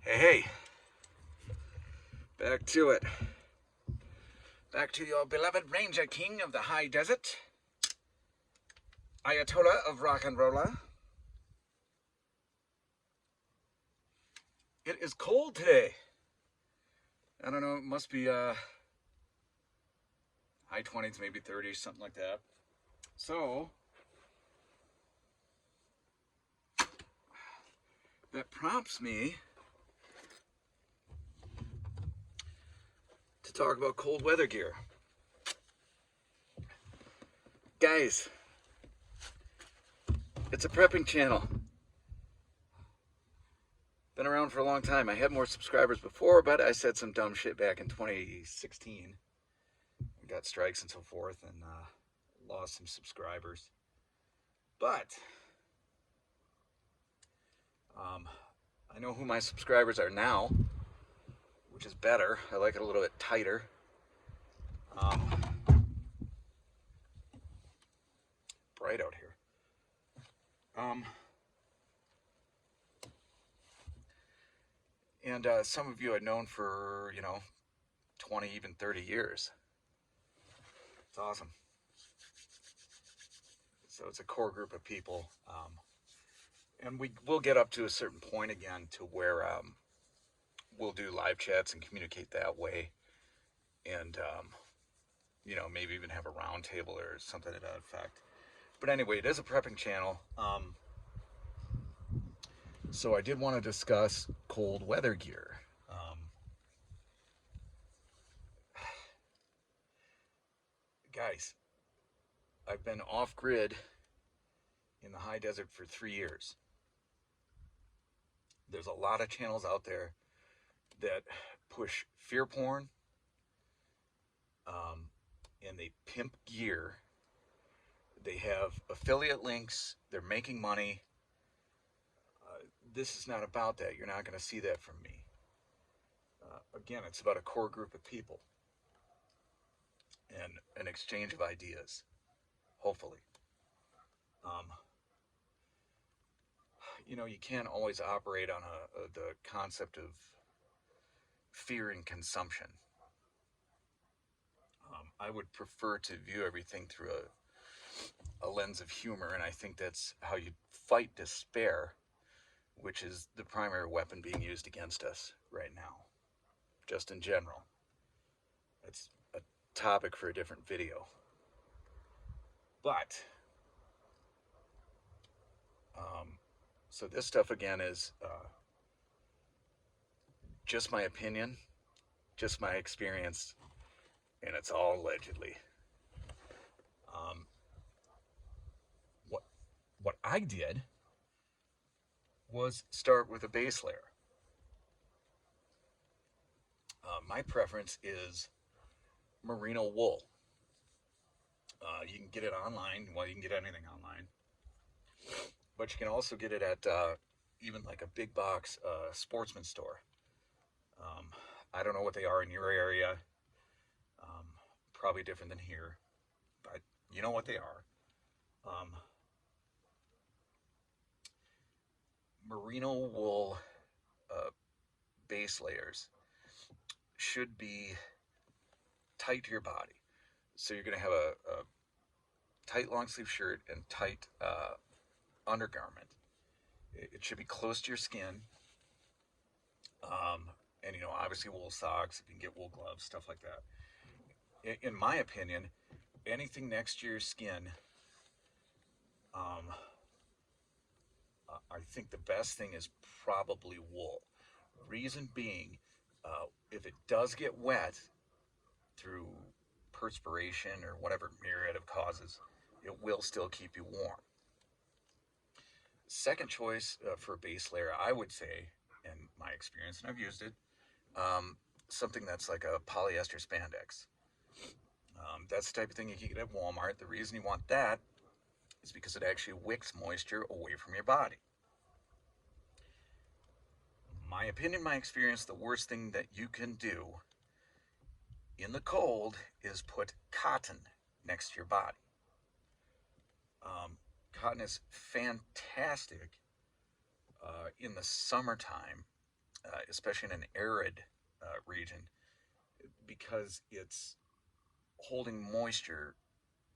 Hey, back to it. Back to your beloved Ranger King of the High Desert, Ayatollah of Rock and Rolla. It is cold today. I don't know, it must be high 20s, maybe 30s, something like that. So, that prompts me to talk about cold weather gear. Guys, it's a prepping channel. Been around for a long time. I had more subscribers before, but I said some dumb shit back in 2016. I got strikes and so forth, and lost some subscribers. But I know who my subscribers are now, which is better. I like it a little bit tighter. Bright out here. And some of you I've known for, 20, even 30 years. It's awesome. So it's a core group of people. And we'll get up to a certain point again to where we'll do live chats and communicate that way. And, maybe even have a round table or something to that effect. But anyway, it is a prepping channel. So I did want to discuss cold weather gear. Guys, I've been off-grid in the high desert for 3 years. There's a lot of channels out there that push fear porn, and they pimp gear. They have affiliate links. They're making money. This is not about that. You're not going to see that from me. Again, it's about a core group of people and an exchange of ideas, hopefully. You can't always operate on the concept of fear and consumption. I would prefer to view everything through a lens of humor, and I think that's how you fight despair, which is the primary weapon being used against us right now, just in general. It's a topic for a different video. But, so this stuff again is just my opinion, just my experience, and it's all allegedly. What I did was start with a base layer. My preference is merino wool. You can get it online. Well, you can get anything online. But you can also get it at even like a big box sportsman store. I don't know what they are in your area. Probably different than here. But you know what they are. Merino wool base layers should be tight to your body. So you're going to have a tight long sleeve shirt and tight undergarment. It should be close to your skin. And obviously wool socks, if you can get wool gloves, stuff like that. In my opinion, anything next to your skin, I think the best thing is probably wool. Reason being, if it does get wet through perspiration or whatever myriad of causes, it will still keep you warm. Second choice for a base layer, I would say, in my experience, and I've used it, something that's like a polyester spandex. That's the type of thing you can get at Walmart. The reason you want that is because it actually wicks moisture away from your body. My opinion, my experience, the worst thing that you can do in the cold is put cotton next to your body. Cotton is fantastic in the summertime especially in an arid region, because it's holding moisture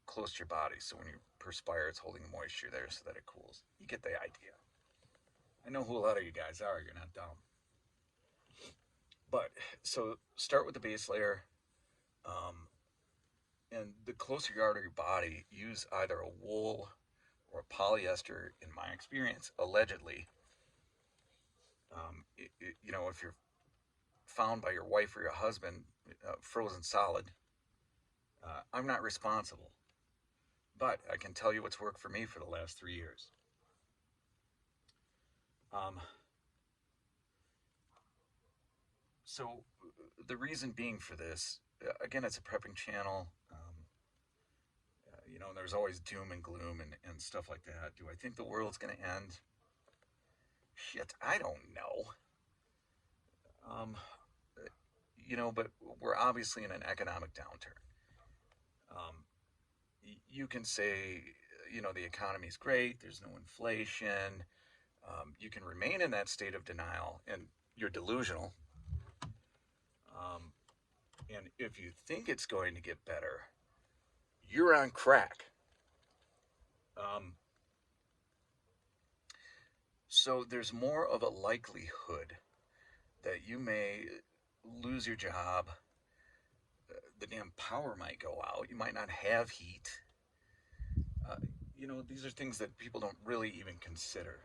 close to your body. So when you perspire, it's holding moisture there so that it cools. You get the idea. I know who a lot of you guys are. You're not dumb. But so start with the base layer. Um, and the closer you are to your body, use either a wool or a polyester, in my experience, allegedly. If you're found by your wife or your husband frozen solid, I'm not responsible. But I can tell you what's worked for me for the last 3 years. Um, so the reason being for this, again, it's a prepping channel. There's always doom and gloom and stuff like that. Do I think the world's going to end? Shit, I don't know. But we're obviously in an economic downturn. Um, you can say, the economy's great, there's no inflation. You can remain in that state of denial, and you're delusional. And if you think it's going to get better, you're on crack. So there's more of a likelihood that you may lose your job. The damn power might go out. You might not have heat. These are things that people don't really even consider.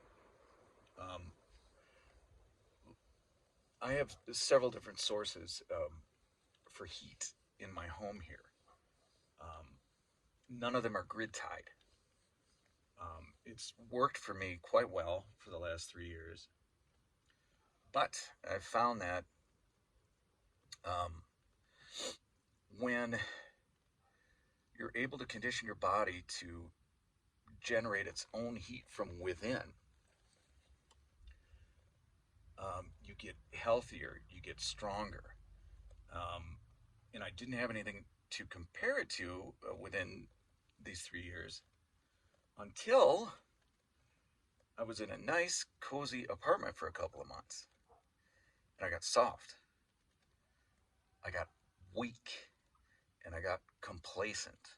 I have several different sources for heat in my home here. None of them are grid tied. It's worked for me quite well for the last 3 years. But I've found that when you're able to condition your body to generate its own heat from within, you get healthier, you get stronger. And I didn't have anything to compare it to within these 3 years until I was in a nice, cozy apartment for a couple of months. And I got soft. I got weak. And I got complacent.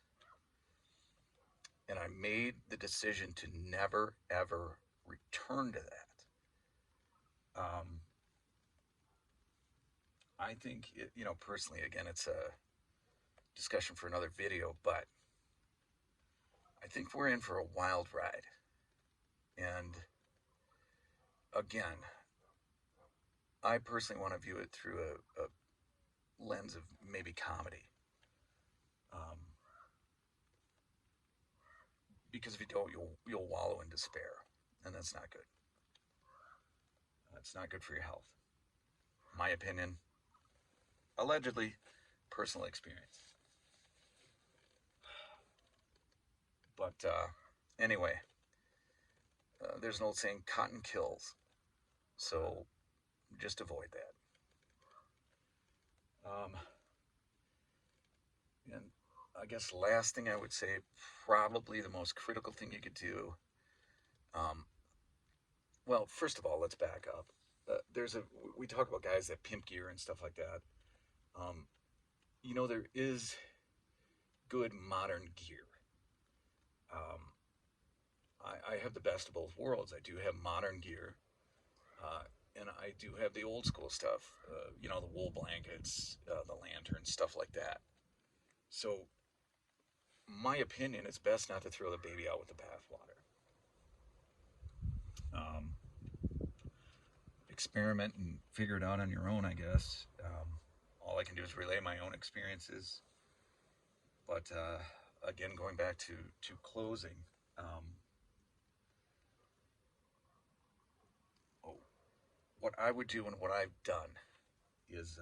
And I made the decision to never, ever return to that. I think, personally, again, it's a discussion for another video, but I think we're in for a wild ride. And again, I personally want to view it through a lens of maybe comedy. Because if you don't, you'll wallow in despair, and that's not good. It's not good for your health. My opinion, allegedly, personal experience. But anyway, there's an old saying, cotton kills. So just avoid that. And I guess last thing I would say, probably the most critical thing you could do. Well, first of all, let's back up. We talk about guys that pimp gear and stuff like that. There is good modern gear. I have the best of both worlds. I do have modern gear, and I do have the old school stuff. The wool blankets, the lanterns, stuff like that. So, my opinion, it's best not to throw the baby out with the bathwater. Experiment and figure it out on your own, I guess. All I can do is relay my own experiences. But again, going back to closing, what I would do and what I've done is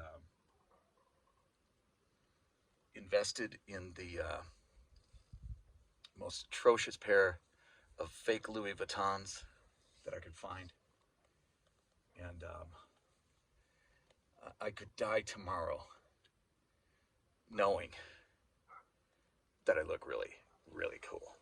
invested in the most atrocious pair of fake Louis Vuittons that I could find. And I could die tomorrow knowing that I look really, really cool.